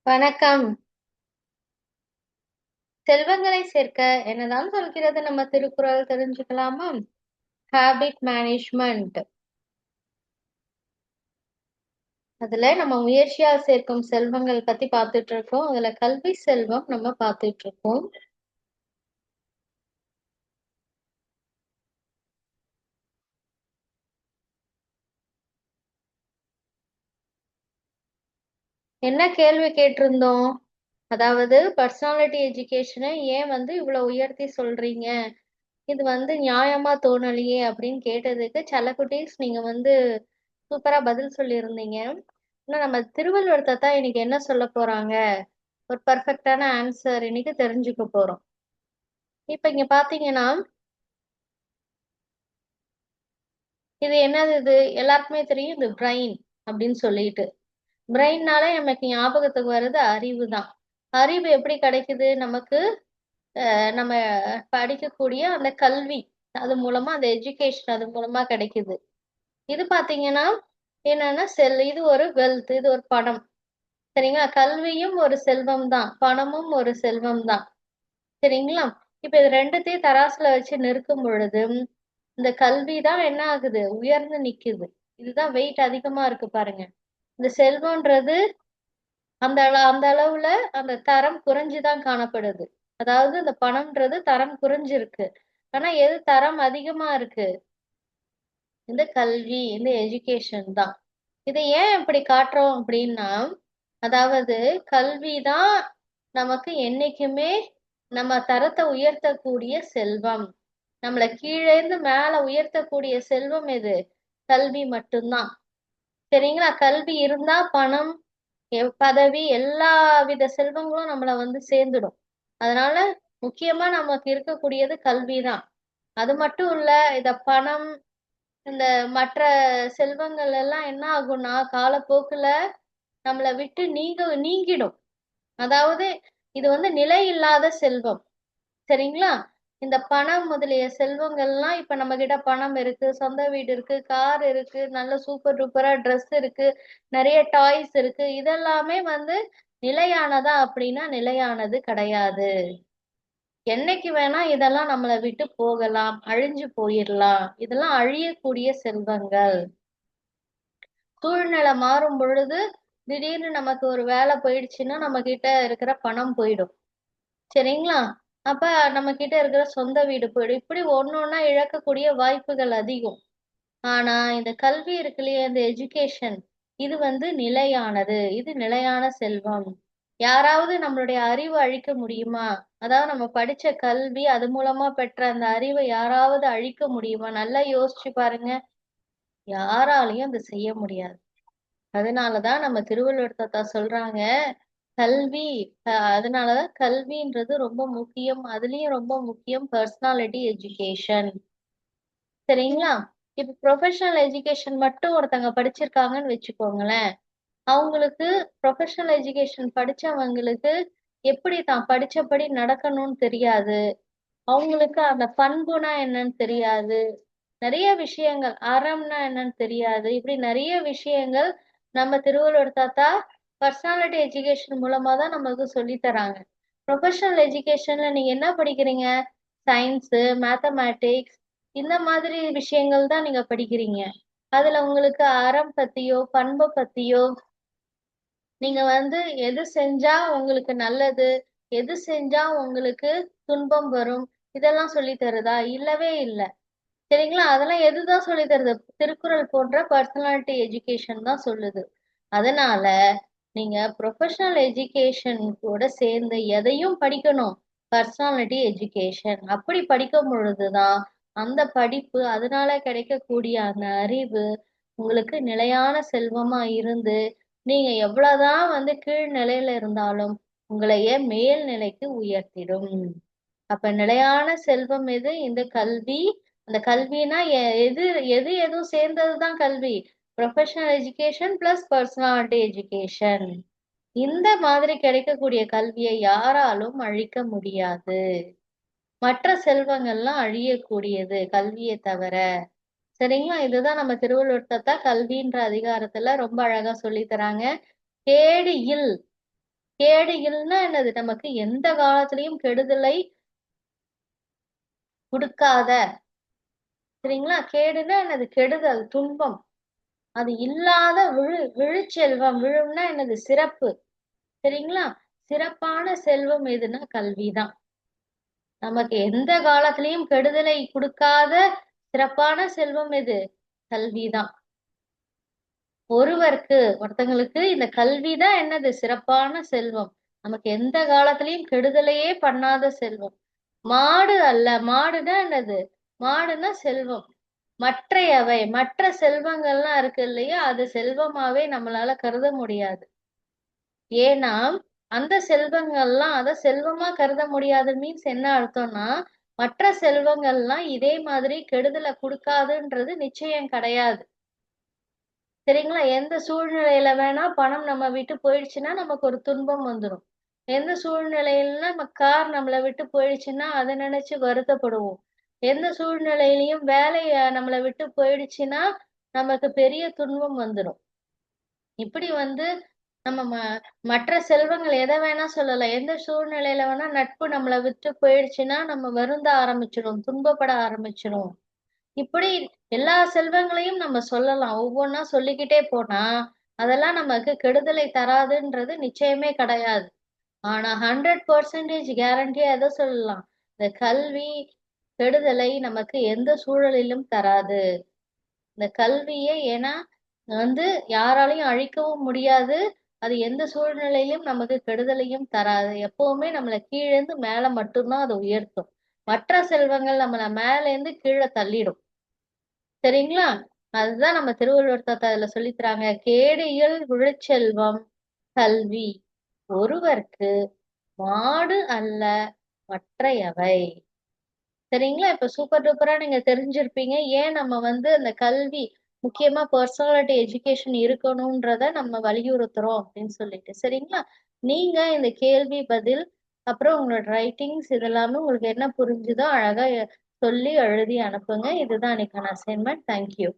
வணக்கம். செல்வங்களை சேர்க்க என்னதான் சொல்கிறது நம்ம திருக்குறள் தெரிஞ்சுக்கலாமா? Habit management. அதுல நம்ம முயற்சியா சேர்க்கும் செல்வங்கள் பத்தி பார்த்துட்டு இருக்கோம். அதுல கல்வி செல்வம் நம்ம பார்த்துட்டு இருக்கோம். என்ன கேள்வி கேட்டிருந்தோம்? அதாவது பர்சனாலிட்டி எஜுகேஷனை ஏன் இவ்வளவு உயர்த்தி சொல்றீங்க? இது நியாயமா தோணலையே அப்படின்னு கேட்டதுக்கு செல்லக்குட்டீஸ் நீங்க சூப்பரா பதில் சொல்லியிருந்தீங்க. ஆனா நம்ம திருவள்ளுவர் தாத்தா இன்னைக்கு என்ன சொல்ல போறாங்க? ஒரு பர்ஃபெக்டான ஆன்சர் இன்னைக்கு தெரிஞ்சுக்க போறோம். இப்ப இங்க பாத்தீங்கன்னா, இது என்னது இது? எல்லாருக்குமே தெரியும் இது பிரெயின் அப்படின்னு சொல்லிட்டு. பிரெயின்னாலே நமக்கு ஞாபகத்துக்கு வர்றது அறிவு தான். அறிவு எப்படி கிடைக்குது நமக்கு? நம்ம படிக்கக்கூடிய அந்த கல்வி, அது மூலமா அந்த எஜுகேஷன் அது மூலமா கிடைக்குது. இது பாத்தீங்கன்னா என்னன்னா இது ஒரு வெல்த், இது ஒரு பணம். சரிங்களா? கல்வியும் ஒரு செல்வம் தான், பணமும் ஒரு செல்வம் தான். சரிங்களா? இப்ப இது ரெண்டுத்தையும் தராசுல வச்சு நிற்கும் பொழுது இந்த கல்வி தான் என்ன ஆகுது? உயர்ந்து நிக்குது. இதுதான் வெயிட் அதிகமா இருக்கு பாருங்க. இந்த செல்வம்ன்றது அந்த அளவுல அந்த தரம் குறைஞ்சுதான் காணப்படுது. அதாவது இந்த பணம்ன்றது தரம் குறைஞ்சிருக்கு. ஆனா எது தரம் அதிகமா இருக்கு? இந்த கல்வி, இந்த எஜுகேஷன் தான். இதை ஏன் இப்படி காட்டுறோம் அப்படின்னா, அதாவது கல்விதான் நமக்கு என்னைக்குமே நம்ம தரத்தை உயர்த்தக்கூடிய செல்வம். நம்மளை கீழே இருந்து மேல உயர்த்தக்கூடிய செல்வம் எது? கல்வி மட்டும்தான். சரிங்களா? கல்வி இருந்தா பணம், பதவி, எல்லா வித செல்வங்களும் நம்மள சேர்ந்துடும். அதனால முக்கியமா நமக்கு இருக்கக்கூடியது கல்விதான். அது மட்டும் இல்ல, இத பணம், இந்த மற்ற செல்வங்கள் எல்லாம் என்ன ஆகும்னா காலப்போக்குல நம்மளை விட்டு நீங்கிடும். அதாவது இது நிலை இல்லாத செல்வம். சரிங்களா? இந்த பணம் முதலிய செல்வங்கள்லாம் இப்ப நம்ம கிட்ட பணம் இருக்கு, சொந்த வீடு இருக்கு, கார் இருக்கு, நல்ல சூப்பர் டூப்பரா ட்ரெஸ் இருக்கு, நிறைய டாய்ஸ் இருக்கு. இதெல்லாமே நிலையானதா அப்படின்னா நிலையானது கிடையாது. என்னைக்கு வேணா இதெல்லாம் நம்மளை விட்டு போகலாம், அழிஞ்சு போயிடலாம். இதெல்லாம் அழியக்கூடிய செல்வங்கள். சூழ்நிலை மாறும் பொழுது திடீர்னு நமக்கு ஒரு வேலை போயிடுச்சுன்னா நம்ம கிட்ட இருக்கிற பணம் போயிடும். சரிங்களா? அப்ப நம்ம கிட்ட இருக்கிற சொந்த வீடு போயிடும். இப்படி ஒண்ணொன்னா இழக்கக்கூடிய வாய்ப்புகள் அதிகம். ஆனா இந்த கல்வி இருக்கு இல்லையா, இந்த எஜுகேஷன், இது நிலையானது. இது நிலையான செல்வம். யாராவது நம்மளுடைய அறிவை அழிக்க முடியுமா? அதாவது நம்ம படிச்ச கல்வி, அது மூலமா பெற்ற அந்த அறிவை யாராவது அழிக்க முடியுமா? நல்லா யோசிச்சு பாருங்க. யாராலையும் அதை செய்ய முடியாது. அதனாலதான் நம்ம திருவள்ளுவர் தாத்தா சொல்றாங்க, கல்வி, அதனாலதான் கல்வின்றது ரொம்ப முக்கியம். அதுலயும் ரொம்ப முக்கியம் பர்சனாலிட்டி எஜுகேஷன். சரிங்களா? இப்ப ப்ரொஃபஷனல் எஜுகேஷன் மட்டும் ஒருத்தங்க படிச்சிருக்காங்கன்னு வச்சுக்கோங்களேன். அவங்களுக்கு ப்ரொஃபஷனல் எஜுகேஷன் படிச்சவங்களுக்கு எப்படி தான் படிச்சபடி நடக்கணும்னு தெரியாது. அவங்களுக்கு அந்த பண்புனா என்னன்னு தெரியாது. நிறைய விஷயங்கள், அறம்னா என்னன்னு தெரியாது. இப்படி நிறைய விஷயங்கள் நம்ம திருவள்ளுவர் தாத்தா பர்சனாலிட்டி எஜுகேஷன் மூலமா தான் நமக்கு சொல்லி தராங்க. ப்ரொஃபஷனல் எஜுகேஷன்ல நீங்க என்ன படிக்கிறீங்க? சயின்ஸ், மேத்தமேட்டிக்ஸ், இந்த மாதிரி விஷயங்கள் தான் நீங்க படிக்கிறீங்க. அதுல உங்களுக்கு அறம் பத்தியோ பண்பை பத்தியோ, நீங்க எது செஞ்சா உங்களுக்கு நல்லது, எது செஞ்சா உங்களுக்கு துன்பம் வரும், இதெல்லாம் சொல்லி தருதா? இல்லவே இல்லை. சரிங்களா? அதெல்லாம் எதுதான் சொல்லி தருது? திருக்குறள் போன்ற பர்சனாலிட்டி எஜுகேஷன் தான் சொல்லுது. அதனால நீங்க ப்ரொஃபஷனல் எஜுகேஷன் கூட சேர்ந்து எதையும் படிக்கணும். பர்சனாலிட்டி எஜுகேஷன் அப்படி படிக்கும் பொழுதுதான் அந்த படிப்பு, அதனால கிடைக்கக்கூடிய அந்த அறிவு உங்களுக்கு நிலையான செல்வமா இருந்து நீங்க எவ்வளவுதான் கீழ் நிலையில இருந்தாலும் உங்களைய மேல் நிலைக்கு உயர்த்திடும். அப்ப நிலையான செல்வம் எது? இந்த கல்வி. அந்த கல்வினா எது எது எதுவும் சேர்ந்ததுதான் கல்வி. Professional education plus personality education. இந்த மாதிரி கிடைக்கக்கூடிய கல்வியை யாராலும் அழிக்க முடியாது. மற்ற செல்வங்கள்லாம் அழியக்கூடியது கல்வியை தவிர. சரிங்களா? இதுதான் நம்ம திருவள்ளுவர் தாத்தா கல்வின்ற அதிகாரத்துல ரொம்ப அழகா சொல்லி தராங்க. கேடு இல், கேடு இல்லைன்னா என்னது, நமக்கு எந்த காலத்திலையும் கெடுதலை கொடுக்காத. சரிங்களா? கேடுன்னா என்னது, கெடுதல், துன்பம். அது இல்லாத விழுச்செல்வம். விழும்னா என்னது, சிறப்பு. சரிங்களா? சிறப்பான செல்வம் எதுன்னா கல்விதான். நமக்கு எந்த காலத்திலையும் கெடுதலை கொடுக்காத சிறப்பான செல்வம் எது, கல்விதான். ஒருத்தங்களுக்கு இந்த கல்விதான் என்னது, சிறப்பான செல்வம். நமக்கு எந்த காலத்திலையும் கெடுதலையே பண்ணாத செல்வம். மாடு அல்ல. மாடுனா என்னது, மாடுனா செல்வம். மற்ற செல்வங்கள்லாம் இருக்கு இல்லையா, அது செல்வமாவே நம்மளால கருத முடியாது. ஏன்னா அந்த செல்வங்கள்லாம் அத செல்வமா கருத முடியாது மீன்ஸ் என்ன அர்த்தம்னா, மற்ற செல்வங்கள்லாம் இதே மாதிரி கெடுதலை கொடுக்காதுன்றது நிச்சயம் கிடையாது. சரிங்களா? எந்த சூழ்நிலையில வேணா பணம் நம்ம விட்டு போயிடுச்சுன்னா நமக்கு ஒரு துன்பம் வந்துடும். எந்த சூழ்நிலையில நம்ம கார் நம்மளை விட்டு போயிடுச்சுன்னா அதை நினைச்சு வருத்தப்படுவோம். எந்த சூழ்நிலையிலையும் வேலை நம்மளை விட்டு போயிடுச்சுன்னா நமக்கு பெரிய துன்பம் வந்துடும். இப்படி நம்ம மற்ற செல்வங்கள் எதை வேணா சொல்லலாம். எந்த சூழ்நிலையில வேணா நட்பு நம்மளை விட்டு போயிடுச்சுன்னா நம்ம வருந்த ஆரம்பிச்சிடும், துன்பப்பட ஆரம்பிச்சிடும். இப்படி எல்லா செல்வங்களையும் நம்ம சொல்லலாம். ஒவ்வொன்னா சொல்லிக்கிட்டே போனா அதெல்லாம் நமக்கு கெடுதலை தராதுன்றது நிச்சயமே கிடையாது. ஆனா 100% கேரண்டியா எதை சொல்லலாம், இந்த கல்வி கெடுதலை நமக்கு எந்த சூழலிலும் தராது. இந்த கல்வியே ஏன்னா யாராலையும் அழிக்கவும் முடியாது. அது எந்த சூழ்நிலையிலும் நமக்கு கெடுதலையும் தராது. எப்பவுமே நம்மளை கீழேந்து மேல மட்டும்தான் அதை உயர்த்தும். மற்ற செல்வங்கள் நம்மளை மேல இருந்து கீழே தள்ளிடும். சரிங்களா? அதுதான் நம்ம திருவள்ளுவர் தாத்தா அதுல சொல்லித்தராங்க. கேடு இயல் விழுச்செல்வம் கல்வி ஒருவர்க்கு மாடு அல்ல மற்றையவை. சரிங்களா? இப்ப சூப்பர் டூப்பரா நீங்க தெரிஞ்சிருப்பீங்க ஏன் நம்ம அந்த கல்வி முக்கியமா பர்சனாலிட்டி எஜுகேஷன் இருக்கணும்ன்றத நம்ம வலியுறுத்துறோம் அப்படின்னு சொல்லிட்டு. சரிங்களா? நீங்க இந்த கேள்வி பதில் அப்புறம் உங்களோட ரைட்டிங்ஸ் இதெல்லாமே உங்களுக்கு என்ன புரிஞ்சுதோ அழகா சொல்லி எழுதி அனுப்புங்க. இதுதான் இன்னைக்கான அசைன்மெண்ட். தேங்க்யூ.